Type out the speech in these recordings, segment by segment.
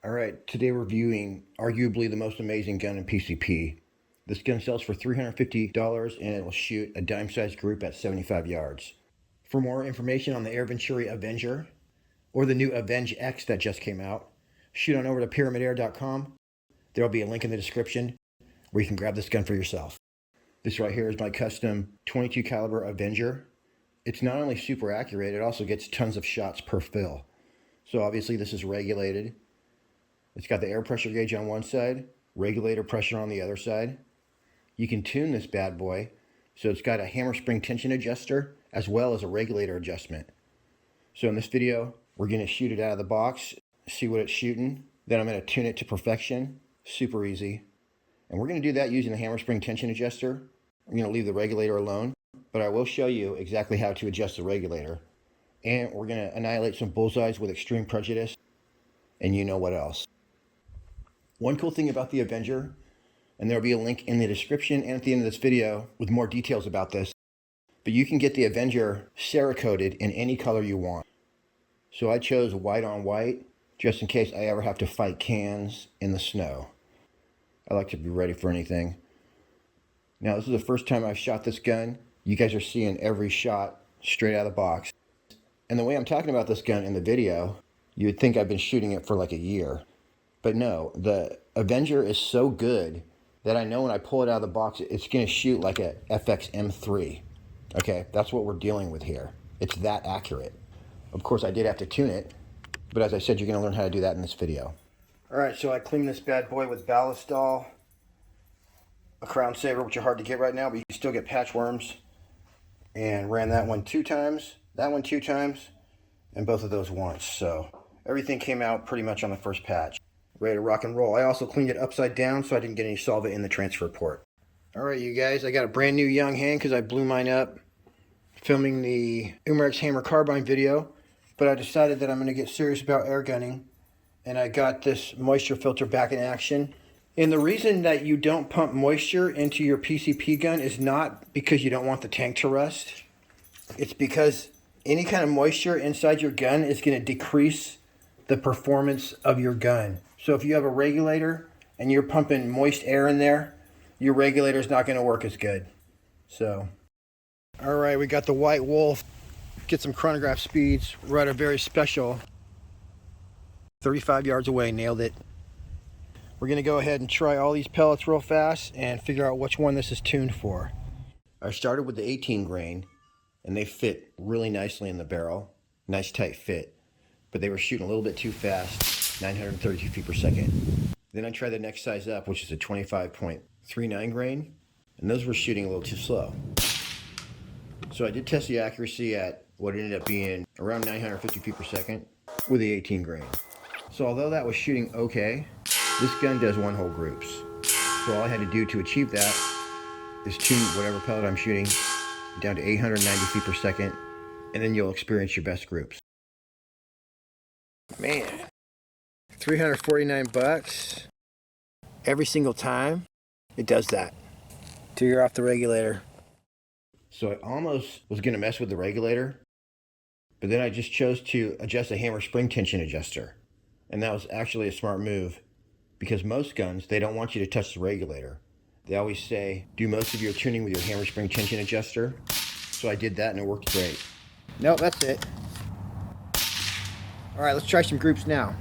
Alright, today we're reviewing arguably the most amazing gun in PCP. This gun sells for $350 and it will shoot a dime-sized group at 75 yards. For more information on the Venturi AVENGER or the new AVENGE-X that just came out, shoot on over to pyramidair.com. There will be a link in the description where you can grab this gun for yourself. This right here is my custom 22 caliber AVENGER. It's not only super accurate, it also gets tons of shots per fill. So obviously this is regulated. It's got the air pressure gauge on one side, regulator pressure on the other side. You can tune this bad boy, so it's got a hammer spring tension adjuster as well as a regulator adjustment. So in this video, we're going to shoot it out of the box, see what it's shooting. Then I'm going to tune it to perfection, super easy. And we're going to do that using the hammer spring tension adjuster. I'm going to leave the regulator alone, but I will show you exactly how to adjust the regulator. And we're going to annihilate some bullseyes with extreme prejudice, and you know what else. One cool thing about the Avenger, and there will be a link in the description and at the end of this video with more details about this, but you can get the Avenger Cerakoted in any color you want. So I chose white on white, just in case I ever have to fight cans in the snow. I like to be ready for anything. Now this is the first time I've shot this gun. You guys are seeing every shot straight out of the box. And the way I'm talking about this gun in the video, you would think I've been shooting it for like a year. But no, the Avenger is so good that I know when I pull it out of the box, it's going to shoot like a FX M3. Okay, that's what we're dealing with here. It's that accurate. Of course, I did have to tune it, but as I said, you're going to learn how to do that in this video. All right, so I cleaned this bad boy with Ballistol, a Crown Saber, which are hard to get right now, but you can still get patchworms, and ran that one 2 times, that one 2 times, and both of those once. So everything came out pretty much on the first patch. Ready to rock and roll. I also cleaned it upside down so I didn't get any solvent in the transfer port. Alright you guys, I got a brand new young hand because I blew mine up filming the AVENGER Hammer Carbine video, but I decided that I'm going to get serious about air gunning, and I got this moisture filter back in action. And the reason that you don't pump moisture into your PCP gun is not because you don't want the tank to rust. It's because any kind of moisture inside your gun is going to decrease the performance of your gun. So if you have a regulator and you're pumping moist air in there, your regulator is not going to work as good. So, all right, we got the White Wolf. Get some chronograph speeds. We're at a very special 35 yards away, nailed it. We're going to go ahead and try all these pellets real fast and figure out which one this is tuned for. I started with the 18 grain and they fit really nicely in the barrel. Nice tight fit. But they were shooting a little bit too fast, 932 feet per second. Then I tried the next size up, which is a 25.39 grain, and those were shooting a little too slow. So I did test the accuracy at what ended up being around 950 feet per second with the 18 grain. So although that was shooting okay, this gun does one hole groups. So all I had to do to achieve that is tune whatever pellet I'm shooting down to 890 feet per second, and then you'll experience your best groups. Man, 349 bucks every single time it does that till you're off the regulator. So I almost was going to mess with the regulator, but then I just chose to adjust the hammer spring tension adjuster, and that was actually a smart move because most guns, they don't want you to touch the regulator. They always say do most of your tuning with your hammer spring tension adjuster. So I did that and it worked great. Nope, that's it. All right, let's try some groups now.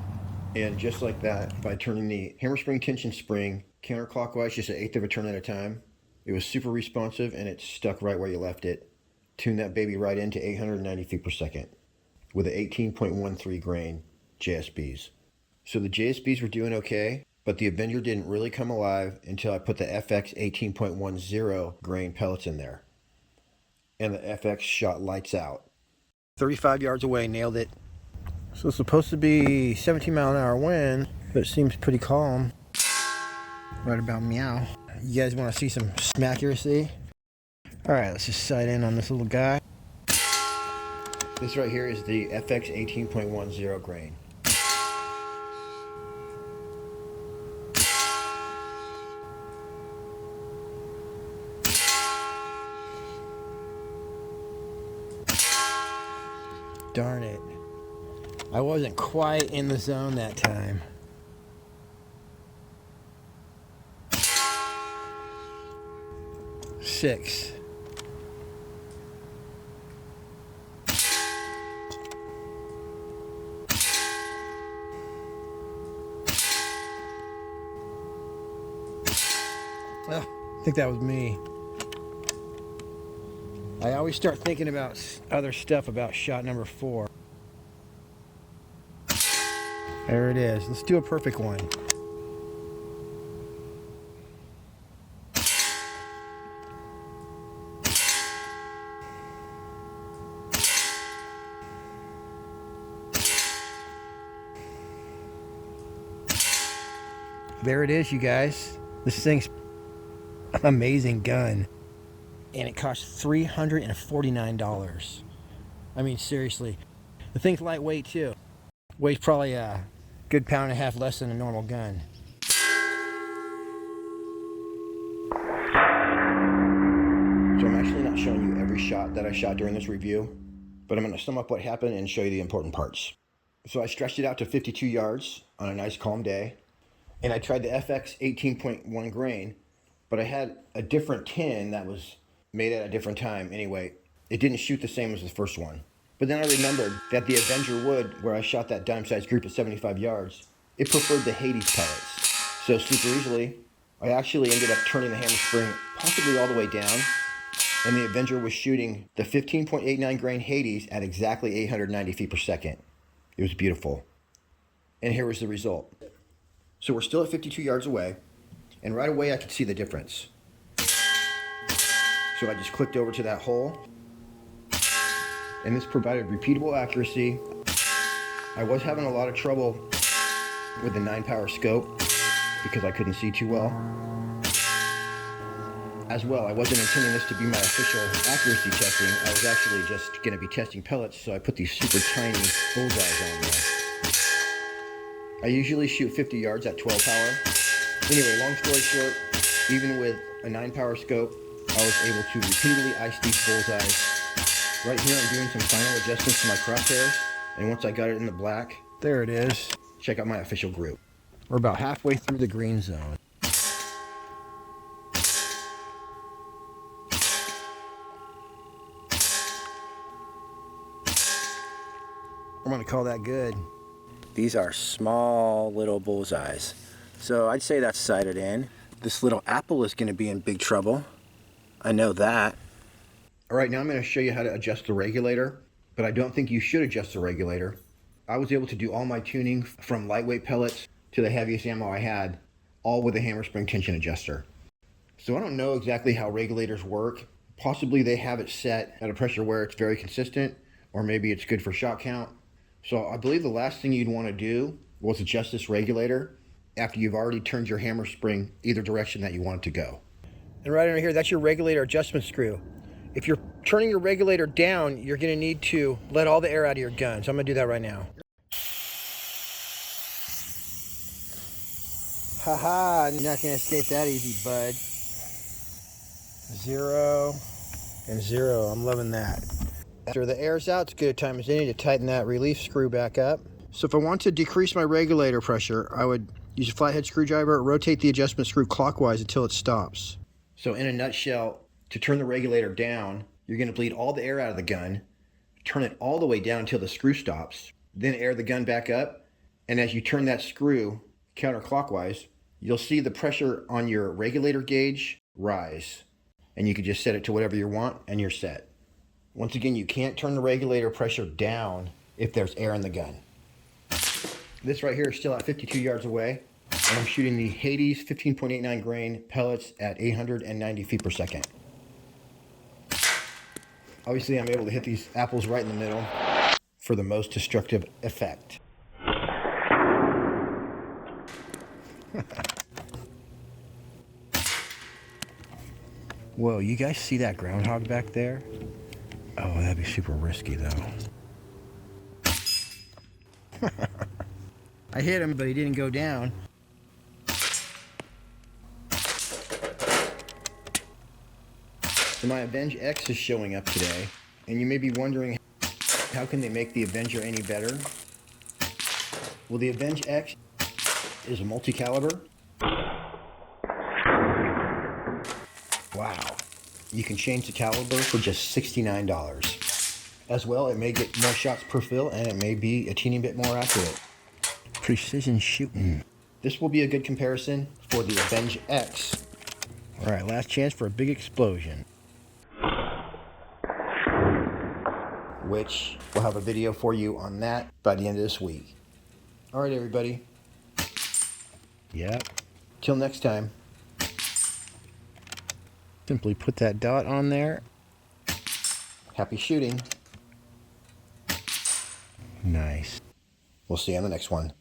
And just like that, by turning the hammer spring tension spring counterclockwise, just an eighth of a turn at a time, it was super responsive and it stuck right where you left it. Tuned that baby right into 890 feet per second with an 18.13 grain JSBs. So the JSBs were doing okay, but the Avenger didn't really come alive until I put the FX 18.10 grain pellets in there. And the FX shot lights out. 35 yards away, nailed it. So it's supposed to be 17-mile-an-hour wind, but it seems pretty calm. Right about meow. You guys want to see some accuracy? All right, let's just sight in on this little guy. This right here is the FX 18.10 grain. Darn it. I wasn't quite in the zone that time. 6. Well, I think that was me. I always start thinking about other stuff about shot number 4. There it is. Let's do a perfect one. There it is, you guys. This thing's an amazing gun. And it costs $349. I mean, seriously. The thing's lightweight, too. Weighs probably a good pound and a half less than a normal gun. So I'm actually not showing you every shot that I shot during this review, but I'm going to sum up what happened and show you the important parts. So I stretched it out to 52 yards on a nice calm day, and I tried the FX 18.1 grain, but I had a different tin that was made at a different time. Anyway, it didn't shoot the same as the first one. But then I remembered that the Avenger wood, where I shot that dime-sized group at 75 yards, it preferred the Hades pellets. So super easily, I actually ended up turning the hammer spring possibly all the way down, and the Avenger was shooting the 15.89 grain Hades at exactly 890 feet per second. It was beautiful. And here was the result. So we're still at 52 yards away, and right away I could see the difference. So I just clicked over to that hole, and this provided repeatable accuracy. I was having a lot of trouble with the 9-power scope because I couldn't see too well. As well, I wasn't intending this to be my official accuracy testing. I was actually just going to be testing pellets, so I put these super tiny bullseyes on there. I usually shoot 50 yards at 12 power. Anyway, long story short, even with a 9-power scope, I was able to repeatedly ice these bullseyes. Right here I'm doing some final adjustments to my crosshairs, and once I got it in the black, there it is. Check out my official group. We're about halfway through the green zone. I'm gonna call that good. These are small little bullseyes. So I'd say that's sighted in. This little apple is gonna be in big trouble. I know that. All right, now I'm going to show you how to adjust the regulator, but I don't think you should adjust the regulator. I was able to do all my tuning from lightweight pellets to the heaviest ammo I had, all with a hammer spring tension adjuster. So I don't know exactly how regulators work. Possibly they have it set at a pressure where it's very consistent, or maybe it's good for shot count. So I believe the last thing you'd want to do was adjust this regulator after you've already turned your hammer spring either direction that you want it to go. And right under here, that's your regulator adjustment screw. If you're turning your regulator down, you're going to need to let all the air out of your gun. So I'm going to do that right now. Haha, you're not going to escape that easy, bud. 0 and 0. I'm loving that. After the air's out, it's a good time as any to tighten that relief screw back up. So if I want to decrease my regulator pressure, I would use a flathead screwdriver, rotate the adjustment screw clockwise until it stops. So in a nutshell, to turn the regulator down, you're going to bleed all the air out of the gun, turn it all the way down until the screw stops, then air the gun back up, and as you turn that screw counterclockwise, you'll see the pressure on your regulator gauge rise. And you can just set it to whatever you want, and you're set. Once again, you can't turn the regulator pressure down if there's air in the gun. This right here is still at 52 yards away, and I'm shooting the Hades 15.89 grain pellets at 890 feet per second. Obviously, I'm able to hit these apples right in the middle for the most destructive effect. Whoa, you guys see that groundhog back there? Oh, that'd be super risky, though. I hit him, but he didn't go down. So my AVENGE-X is showing up today, and you may be wondering, how can they make the Avenger any better? Well, the AVENGE-X is a multi-caliber. Wow. You can change the caliber for just $69. As well, it may get more shots per fill, and it may be a teeny bit more accurate. Precision shooting. This will be a good comparison for the AVENGE-X. Alright, last chance for a big explosion, which we'll have a video for you on that by the end of this week. Alright, everybody. Yep. Till next time. Simply put that dot on there. Happy shooting. Nice. We'll see you on the next one.